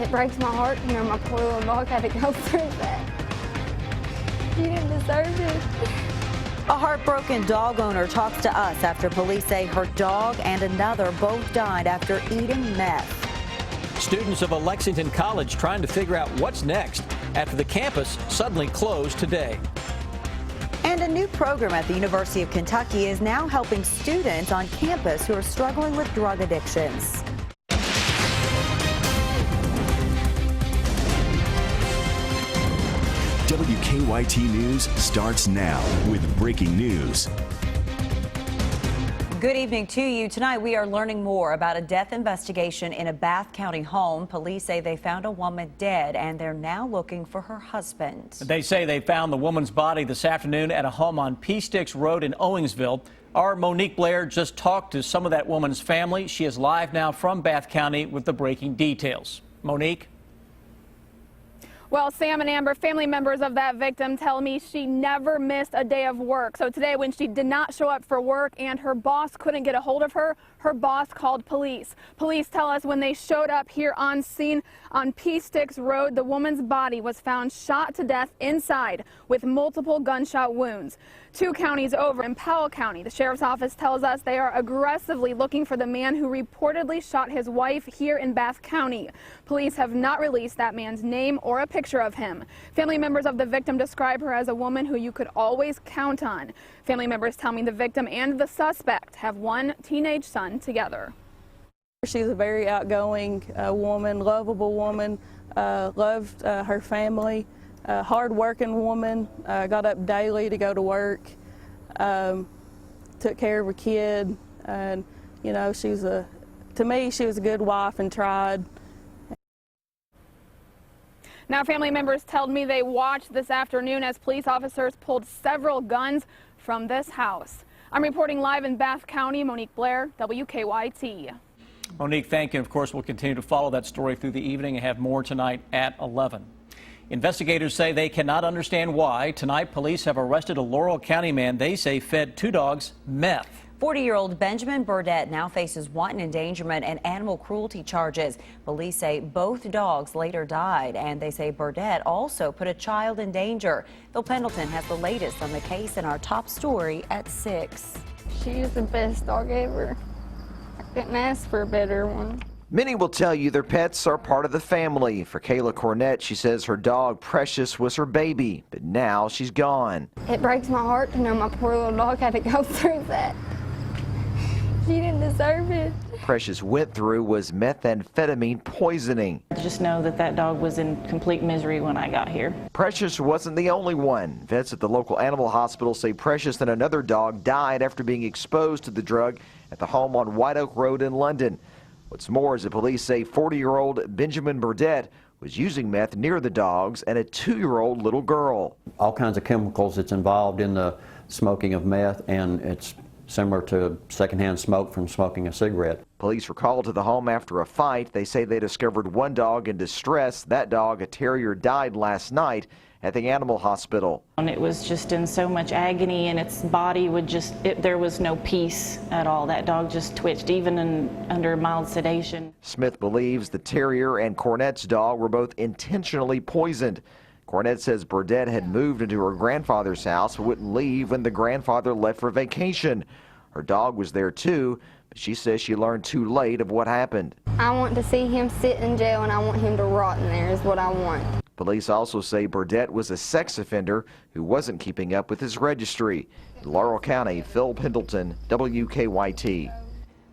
It breaks my heart to hear my poor little dog had to go through that. He didn't deserve it. A heartbroken dog owner talks to us after police say her dog and another both died after eating meth. Students of a Lexington college trying to figure out what's next after the campus suddenly closed today. And a new program at the University of Kentucky is now helping students on campus who are struggling with drug addictions. WKYT News starts now with breaking news. Good evening to you. Tonight we are learning more about a death investigation in a Bath County home. Police say they found a woman dead and they're now looking for her husband. They say they found the woman's body this afternoon at a home on P-Sticks Road in Owingsville. Our Monique Blair just talked to some of that woman's family. She is live now from Bath County with the breaking details. Monique? Well, Sam and Amber, family members of that victim tell me she never missed a day of work. So today, when she did not show up for work and her boss couldn't get a hold of her, her boss called police. Police tell us when they showed up here on scene on P-Sticks Road, the woman's body was found shot to death inside with multiple gunshot wounds. 2 counties over in Powell County, the sheriff's office tells us they are aggressively looking for the man who reportedly shot his wife here in Bath County. Police have not released that man's name or a picture of him. Family members of the victim describe her as a woman who you could always count on. Family members tell me the victim and the suspect have one teenage son together. She's a very outgoing woman, lovable woman, loved her family, hard-working woman, got up daily to go to work, took care of her kid, and you know, to me, she was a good wife and tried. Now, family members told me they watched this afternoon as police officers pulled several guns from this house. I'm reporting live in Bath County. Monique Blair, WKYT. Monique, thank you. Of course, we'll continue to follow that story through the evening and have more tonight at 11. Investigators say they cannot understand why. Tonight, police have arrested a Laurel County man they say fed 2 dogs meth. 40-year-old Benjamin Burdett now faces wanton endangerment and animal cruelty charges. Police say both dogs later died, and they say Burdett also put a child in danger. Phil Pendleton has the latest on the case in our top story at 6. She's the best dog ever. I couldn't ask for a better one. Many will tell you their pets are part of the family. For Kayla Cornett, she says her dog Precious was her baby, but now she's gone. It breaks my heart to know my poor little dog had to go through that. She didn't deserve it. Precious went through was methamphetamine poisoning. I just know that that dog was in complete misery when I got here. Precious wasn't the only one. Vets at the local animal hospital say Precious and another dog died after being exposed to the drug at the home on White Oak Road in London. What's more is the police say 40-year-old Benjamin Burdett was using meth near the dogs and a 2-year-old little girl. All kinds of chemicals that's involved in the smoking of meth, and it's similar to secondhand smoke from smoking a cigarette. Police were called to the home after a fight. They say they discovered one dog in distress. That dog, a terrier, died last night at the animal hospital. And it was just in so much agony, and its body would just, there was no peace at all. That dog just twitched, even under mild sedation. Smith believes the terrier and Cornett's dog were both intentionally poisoned. Cornett says Burdett had moved into her grandfather's house but wouldn't leave when the grandfather left for vacation. Her dog was there too, but she says she learned too late of what happened. I want to see him sit in jail, and I want him to rot in there is what I want. Police also say Burdett was a sex offender who wasn't keeping up with his registry. In Laurel County, Phil Pendleton, WKYT.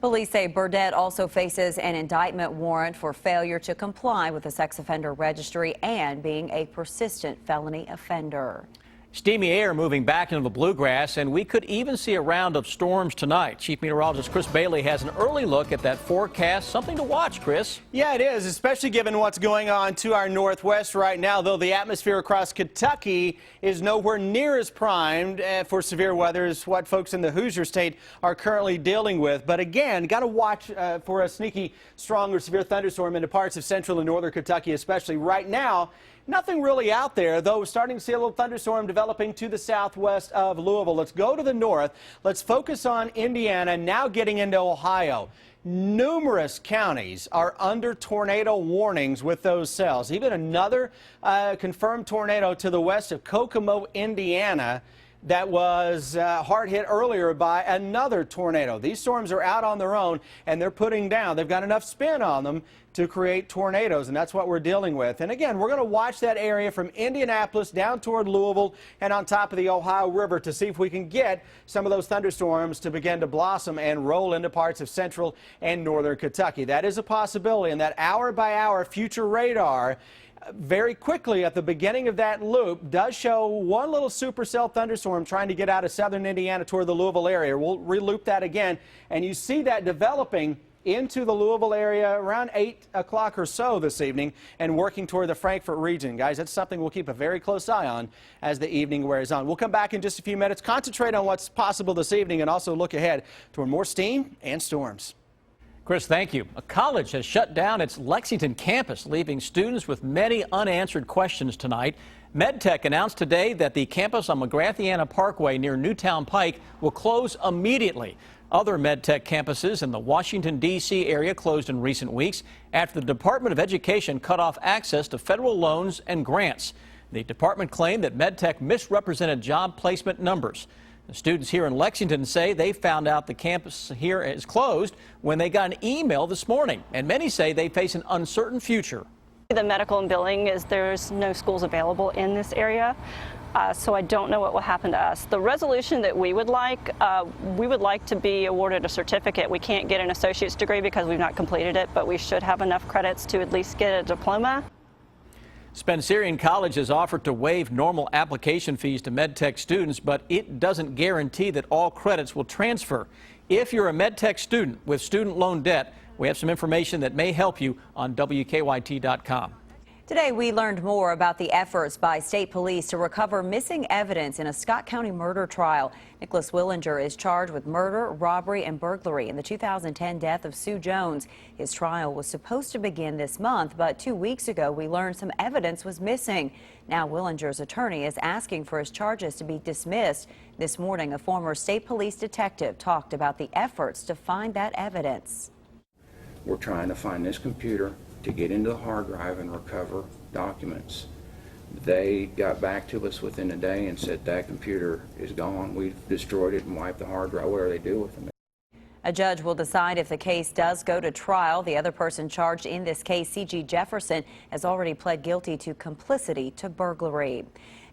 Police say Burdett also faces an indictment warrant for failure to comply with the sex offender registry and being a persistent felony offender. Steamy air moving back into the bluegrass, and we could even see a round of storms tonight. Chief Meteorologist Chris Bailey has an early look at that forecast. Something to watch, Chris. Yeah, it is, especially given what's going on to our northwest right now, though the atmosphere across Kentucky is nowhere near as primed for severe weather as what folks in the Hoosier State are currently dealing with. But again, got to watch for a sneaky, strong or severe thunderstorm into parts of central and northern Kentucky, especially right now. Nothing really out there, though. We're starting to see a little thunderstorm developing to the southwest of Louisville. Let's go to the north. Let's focus on Indiana, now getting into Ohio. Numerous counties are under tornado warnings with those cells. Even another confirmed tornado to the west of Kokomo, Indiana, that was hard hit earlier by another tornado. These storms are out on their own, and they're putting down. They've got enough spin on them to create tornadoes, and that's what we're dealing with. And again, we're going to watch that area from Indianapolis down toward Louisville and on top of the Ohio River to see if we can get some of those thunderstorms to begin to blossom and roll into parts of central and northern Kentucky. That is a possibility, and that hour-by-hour future radar very quickly at the beginning of that loop does show one little supercell thunderstorm trying to get out of southern Indiana toward the Louisville area. We'll reloop that again, and you see that developing into the Louisville area around 8 o'clock or so this evening and working toward the Frankfort region. Guys, that's something we'll keep a very close eye on as the evening wears on. We'll come back in just a few minutes, concentrate on what's possible this evening, and also look ahead toward more steam and storms. Chris, thank you. A college has shut down its Lexington campus, leaving students with many unanswered questions tonight. MedTech announced today that the campus on McGrath-Anna Parkway near Newtown Pike will close immediately. Other MedTech campuses in the Washington, D.C. area closed in recent weeks after the Department of Education cut off access to federal loans and grants. The department claimed that MedTech misrepresented job placement numbers. The students here in Lexington say they found out the campus here is closed when they got an email this morning, and many say they face an uncertain future. The medical and billing is there's no schools available in this area, so I don't know what will happen to us. The resolution that we would like to be awarded a certificate. We can't get an associate's degree because we've not completed it, but we should have enough credits to at least get a diploma. Spencerian College has offered to waive normal application fees to MedTech students, but it doesn't guarantee that all credits will transfer. If you're a MedTech student with student loan debt, we have some information that may help you on WKYT.com. Today, we learned more about the efforts by state police to recover missing evidence in a Scott County murder trial. Nicholas Willinger is charged with murder, robbery, and burglary in the 2010 death of Sue Jones. His trial was supposed to begin this month, but 2 weeks ago, we learned some evidence was missing. Now, Willinger's attorney is asking for his charges to be dismissed. This morning, a former state police detective talked about the efforts to find that evidence. We're trying to find this computer to get into the hard drive and recover documents. They got back to us within a day and said that computer is gone. We've destroyed it and wiped the hard drive. What do they do with them? A judge will decide if the case does go to trial. The other person charged in this case, C.G. Jefferson, has already pled guilty to complicity to burglary.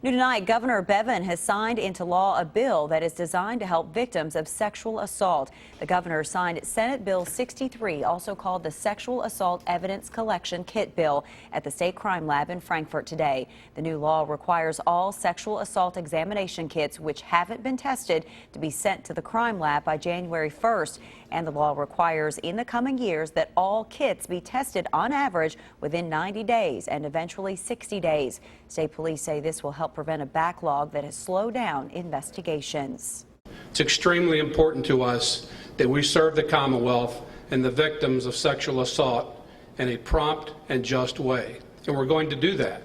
New tonight, Governor Bevin has signed into law a bill that is designed to help victims of sexual assault. The governor signed Senate Bill 63, also called the Sexual Assault Evidence Collection Kit Bill, at the State Crime Lab in Frankfort today. The new law requires all sexual assault examination kits which haven't been tested to be sent to the crime lab by January 1st. And the law requires in the coming years that all kits be tested on average within 90 days and eventually 60 days. State police say this will help prevent a backlog that has slowed down investigations. It's extremely important to us that we serve the Commonwealth and the victims of sexual assault in a prompt and just way, and we're going to do that.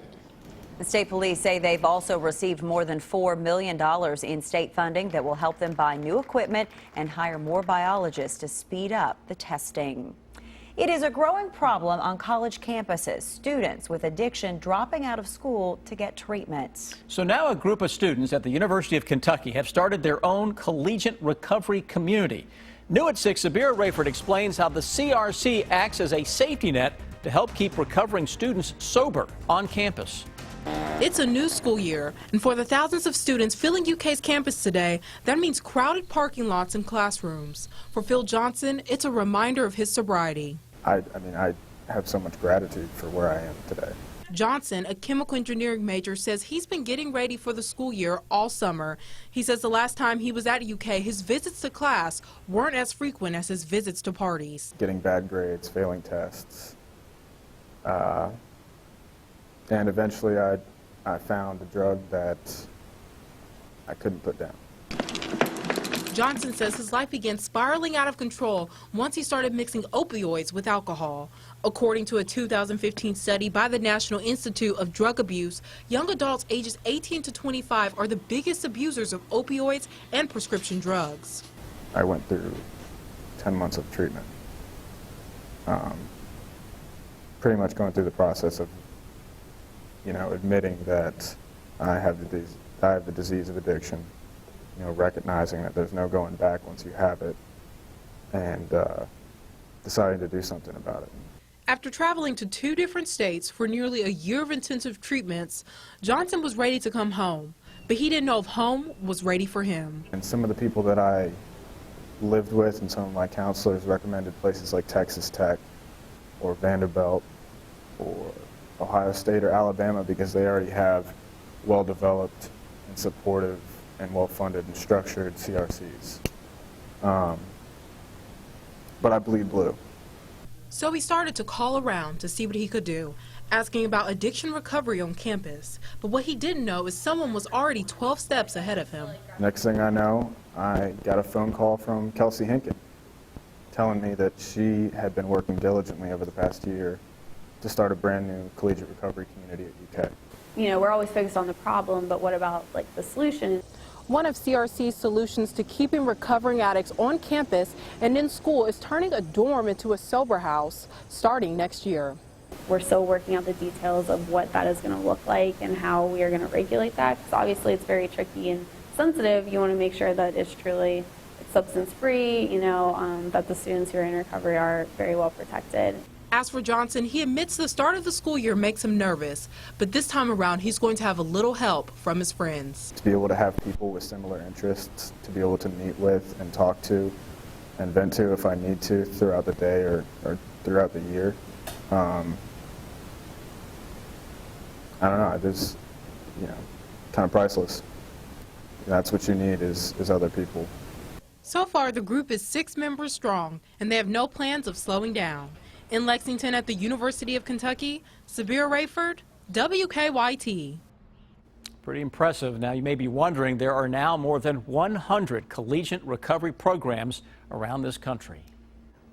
The state police say they've also received more than $4 million in state funding that will help them buy new equipment and hire more biologists to speed up the testing. It is a growing problem on college campuses, students with addiction dropping out of school to get treatment. So now a group of students at the University of Kentucky have started their own collegiate recovery community. New at 6, Sabira Rayford explains how the CRC acts as a safety net to help keep recovering students sober on campus. It's a new school year, and for the thousands of students filling UK's campus today, that means crowded parking lots and classrooms. For Phil Johnson, it's a reminder of his sobriety. I have so much gratitude for where I am today. Johnson, a chemical engineering major, says he's been getting ready for the school year all summer. He says the last time he was at UK, his visits to class weren't as frequent as his visits to parties. Getting bad grades, failing tests, and eventually I found a drug that I couldn't put down. Johnson says his life began spiraling out of control once he started mixing opioids with alcohol. According to a 2015 study by the National Institute of Drug Abuse, young adults ages 18 to 25 are the biggest abusers of opioids and prescription drugs. I went through 10 months of treatment. Pretty much going through the process of, admitting that I have the disease of addiction, recognizing that there's no going back once you have it, and deciding to do something about it. After traveling to 2 different states for nearly a year of intensive treatments, Johnson was ready to come home, but he didn't know if home was ready for him. And some of the people that I lived with and some of my counselors recommended places like Texas Tech or Vanderbilt or Ohio State or Alabama because they already have well-developed and supportive and well-funded and structured CRCs. But I bleed blue. So he started to call around to see what he could do, asking about addiction recovery on campus. But what he didn't know is someone was already 12 steps ahead of him. Next thing I know, I got a phone call from Kelsey Hinken telling me that she had been working diligently over the past year to start a brand new collegiate recovery community at UK. We're always focused on the problem, but what about the solution? One of CRC's solutions to keeping recovering addicts on campus and in school is turning a dorm into a sober house starting next year. We're still working out the details of what that is going to look like and how we are going to regulate that, because obviously it's very tricky and sensitive. You want to make sure that it's truly substance-free, that the students who are in recovery are very well protected. As for Johnson, he admits the start of the school year makes him nervous, but this time around he's going to have a little help from his friends. To be able to have people with similar interests to be able to meet with and talk to and vent to if I need to throughout the day or throughout the year. I don't know, it's kind of priceless. That's what you need is other people. So far, the group is 6 members strong, and they have no plans of slowing down. In Lexington at the University of Kentucky, Sabir Rayford, WKYT. Pretty impressive. Now, you may be wondering, there are now more than 100 collegiate recovery programs around this country.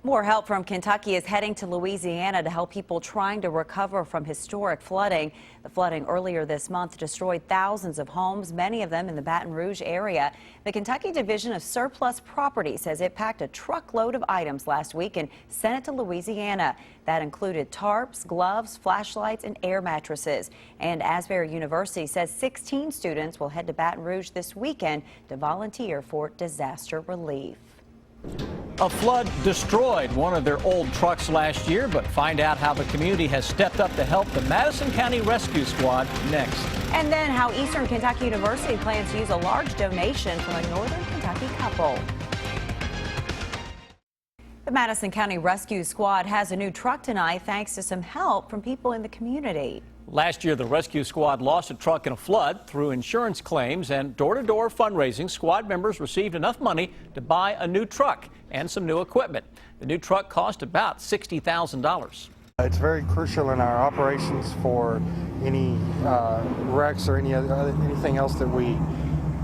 More help from Kentucky is heading to Louisiana to help people trying to recover from historic flooding. The flooding earlier this month destroyed thousands of homes, many of them in the Baton Rouge area. The Kentucky Division of Surplus Property says it packed a truckload of items last week and sent it to Louisiana. That included tarps, gloves, flashlights, and air mattresses. And Asbury University says 16 students will head to Baton Rouge this weekend to volunteer for disaster relief. A flood destroyed one of their old trucks last year, but find out how the community has stepped up to help the Madison County Rescue Squad next. And then how Eastern Kentucky University plans to use a large donation from a Northern Kentucky couple. The Madison County Rescue Squad has a new truck tonight thanks to some help from people in the community. Last year, the rescue squad lost a truck in a flood. Through insurance claims and door-to-door fundraising, squad members received enough money to buy a new truck and some new equipment. The new truck cost about $60,000. It's very crucial in our operations for any wrecks or anything else that we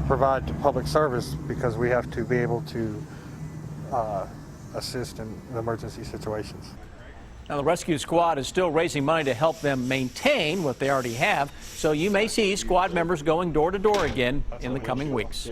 provide to public service, because we have to be able to assist in emergency situations. Now, the rescue squad is still raising money to help them maintain what they already have, so you may see squad members going door to door again in the coming weeks.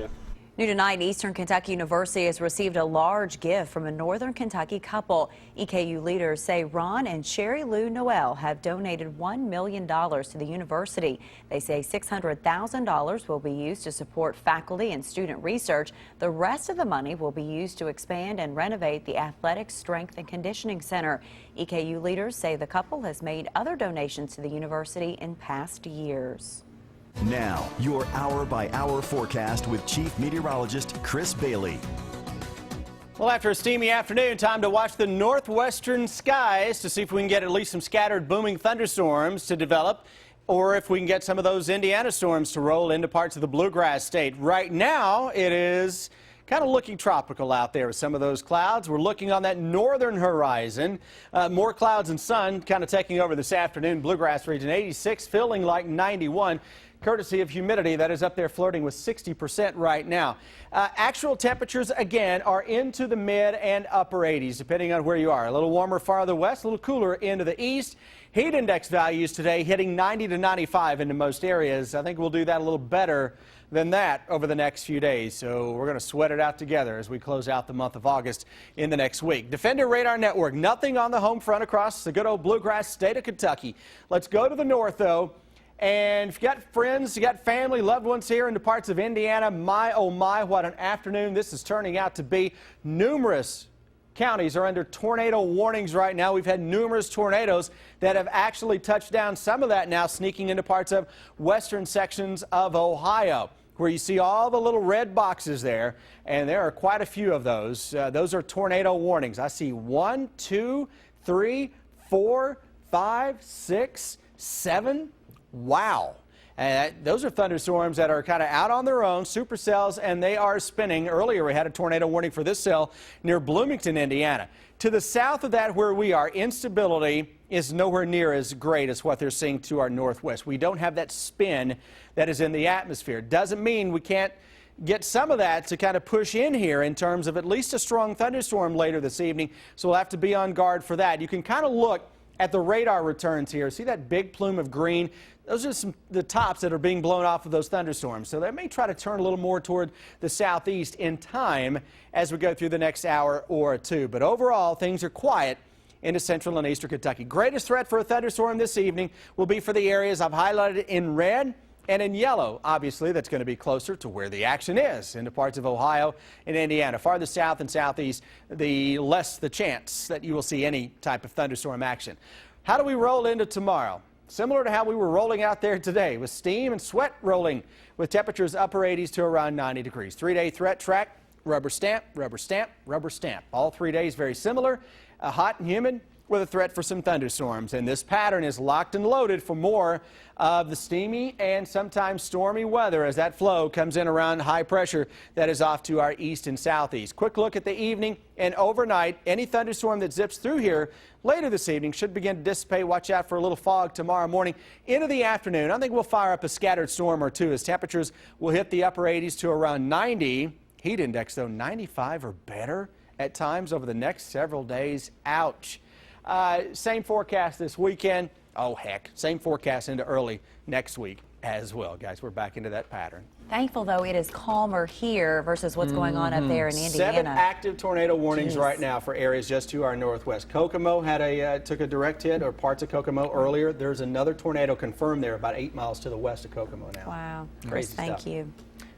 New tonight, Eastern Kentucky University has received a large gift from a Northern Kentucky couple. EKU leaders say Ron and Sherry Lou Noel have donated $1 million to the university. They say $600,000 will be used to support faculty and student research. The rest of the money will be used to expand and renovate the Athletic Strength and Conditioning Center. EKU leaders say the couple has made other donations to the university in past years. Now, your hour-by-hour forecast with Chief Meteorologist Chris Bailey. Well, after a steamy afternoon, time to watch the northwestern skies to see if we can get at least some scattered booming thunderstorms to develop, or if we can get some of those Indiana storms to roll into parts of the bluegrass state. Right now, it is kind of looking tropical out there with some of those clouds. We're looking on that northern horizon. More clouds and sun kind of taking over this afternoon. Bluegrass region 86, feeling like 91. courtesy of humidity that is up there flirting with 60% right now. Actual temperatures, again, are into the mid and upper 80s, depending on where you are. A little warmer farther west, a little cooler into the east. Heat index values today hitting 90 to 95 into most areas. I think we'll do that a little better than that over the next few days. So we're going to sweat it out together as we close out the month of August in the next week. Defender Radar Network, nothing on the home front across the good old bluegrass state of Kentucky. Let's go to the north, though. And if you got friends, you got family, loved ones here in the parts of Indiana, my, oh my, what an afternoon this is turning out to be. Numerous counties are under tornado warnings right now. We've had numerous tornadoes that have actually touched down. Some of that now sneaking into parts of western sections of Ohio, where you see all the little red boxes there, and there are quite a few of those. Those are tornado warnings. I see 1, 2, 3, 4, 5, 6, 7. Wow. Those are thunderstorms that are kind of out on their own, supercells, and they are spinning. Earlier, we had a tornado warning for this cell near Bloomington, Indiana. To the south of that, where we are, instability is nowhere near as great as what they're seeing to our northwest. We don't have that spin that is in the atmosphere. Doesn't mean we can't get some of that to kind of push in here in terms of at least a strong thunderstorm later this evening, so we'll have to be on guard for that. You can kind of look at the radar returns here. See that big plume of green? Those are the tops that are being blown off of those thunderstorms. So they may try to turn a little more toward the southeast in time as we go through the next hour or two. But overall, things are quiet into central and eastern Kentucky. Greatest threat for a thunderstorm this evening will be for the areas I've highlighted in red and in yellow. Obviously, that's going to be closer to where the action is, into parts of Ohio and Indiana. Farther south and southeast, the less the chance that you will see any type of thunderstorm action. How do we roll into tomorrow? Similar to how we were rolling out there today, with steam and sweat rolling, with temperatures upper 80s to around 90 degrees. 3-day threat track, rubber stamp, rubber stamp, rubber stamp. All 3 days very similar, hot and humid, with a threat for some thunderstorms. And this pattern is locked and loaded for more of the steamy and sometimes stormy weather as that flow comes in around high pressure that is off to our east and southeast. Quick look at the evening and overnight. Any thunderstorm that zips through here later this evening should begin to dissipate. Watch out for a little fog tomorrow morning into the afternoon. I think we'll fire up a scattered storm or two as temperatures will hit the upper 80s to around 90. Heat index, though, 95 or better at times over the next several days. Ouch. Same forecast this weekend. Oh, heck. Same forecast into early next week as well. Guys, we're back into that pattern. Thankful, though, it is calmer here versus what's going on up there in Indiana. 7 active tornado warnings right now for areas just to our northwest. Kokomo had took a direct hit, or parts of Kokomo earlier. There's another tornado confirmed there about 8 miles to the west of Kokomo now. Wow. Crazy Chris, thank stuff. you.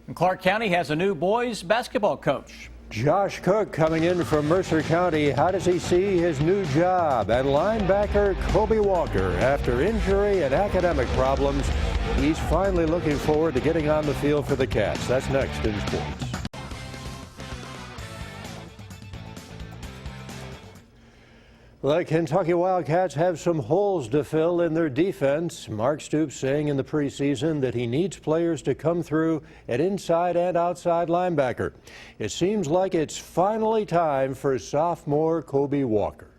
And Clark County has a new boys basketball coach. Josh Cook coming in from Mercer County. How does he see his new job? And linebacker Kobe Walker, after injury and academic problems, he's finally looking forward to getting on the field for the Cats. That's next in sports. The Kentucky Wildcats have some holes to fill in their defense. Mark Stoops saying in the preseason that he needs players to come through at inside and outside linebacker. It seems like it's finally time for sophomore Kobe Walker.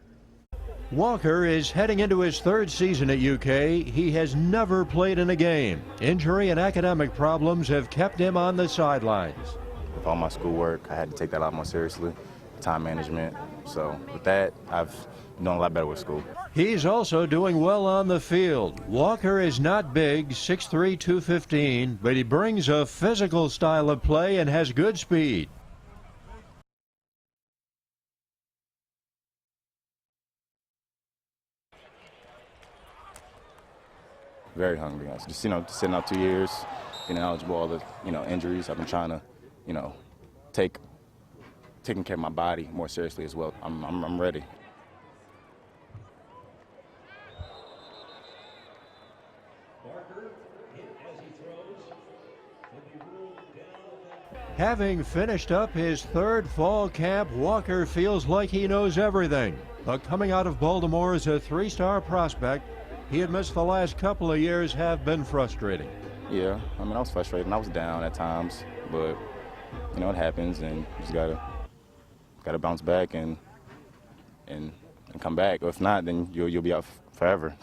Walker is heading into his 3rd season at UK. He has never played in a game. Injury and academic problems have kept him on the sidelines. With all my schoolwork, I had to take that a lot more seriously. Time management. So with that, I've done a lot better with school. He's also doing well on the field. Walker is not big, 6'3", 215, but he brings a physical style of play and has good speed. Very hungry. Just, sitting out 2 years, being eligible, all the, injuries. I've been trying to, taking care of my body more seriously as well. I'm ready. Having finished up his 3rd fall camp, Walker feels like he knows everything. But coming out of Baltimore as a 3-star prospect, he admits the last couple of years have been frustrating. Yeah, I was frustrated and I was down at times, but it happens, and you just gotta bounce back and come back. Or if not, then you'll be out forever.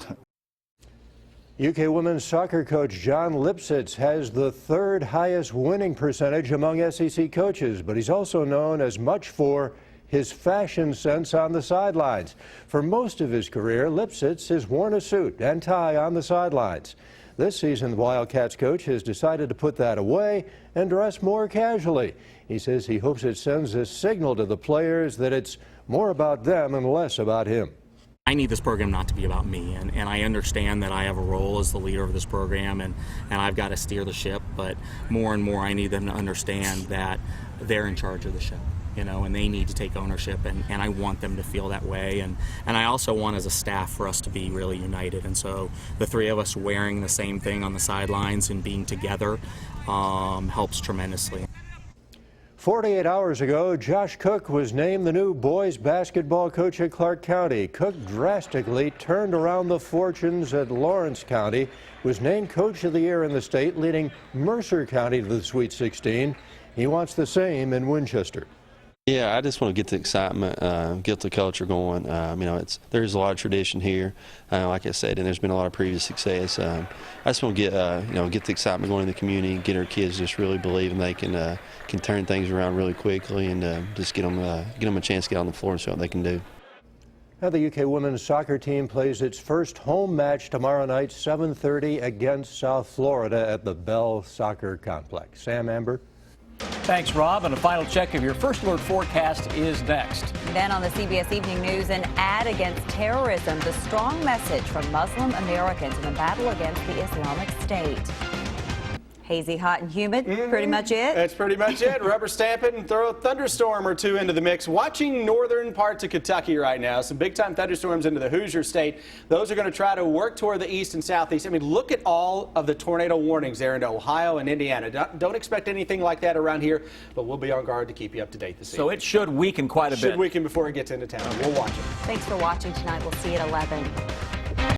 UK women's soccer coach John Lipsitz has the third highest winning percentage among SEC coaches, but he's also known as much for his fashion sense on the sidelines. For most of his career, Lipsitz has worn a suit and tie on the sidelines. This season, the Wildcats coach has decided to put that away and dress more casually. He says he hopes it sends a signal to the players that it's more about them and less about him. I need this program not to be about me, and I understand that I have a role as the leader of this program, and I've got to steer the ship, but more and more I need them to understand that they're in charge of the ship, you know, and they need to take ownership, and I want them to feel that way, and I also want as a staff for us to be really united, and so the three of us wearing the same thing on the sidelines and being together helps tremendously. 48 hours ago, Josh Cook was named the new boys basketball coach at Clark County. Cook drastically turned around the fortunes at Lawrence County, was named Coach of the Year in the state, leading Mercer County to the Sweet 16. He wants the same in Winchester. Yeah, I just want to get the excitement, get the culture going. You know, there's a lot of tradition here, like I said, and there's been a lot of previous success. I just want to get get the excitement going in the community, get our kids just really believing they can turn things around really quickly, and just get them a chance to get on the floor and see what they can do. Now the UK women's soccer team plays its first home match tomorrow night, 7:30 against South Florida at the Bell Soccer Complex. Sam, Amber. Thanks, Rob. And a final check of your First Alert forecast is next. Then on the CBS Evening News, an ad against terrorism, the strong message from Muslim Americans in the battle against the Islamic State. Hazy, hot, and humid. Pretty much it. That's pretty much it. Rubber stamp it and throw a thunderstorm or two into the mix. Watching northern parts of Kentucky right now. Some big-time thunderstorms into the Hoosier State. Those are going to try to work toward the east and southeast. I mean, look at all of the tornado warnings there in Ohio and Indiana. Don't expect anything like that around here, but we'll be on guard to keep you up to date this evening. So it should weaken quite a bit. Should weaken before it gets into town. We'll watch it. Thanks for watching tonight. We'll see you at 11.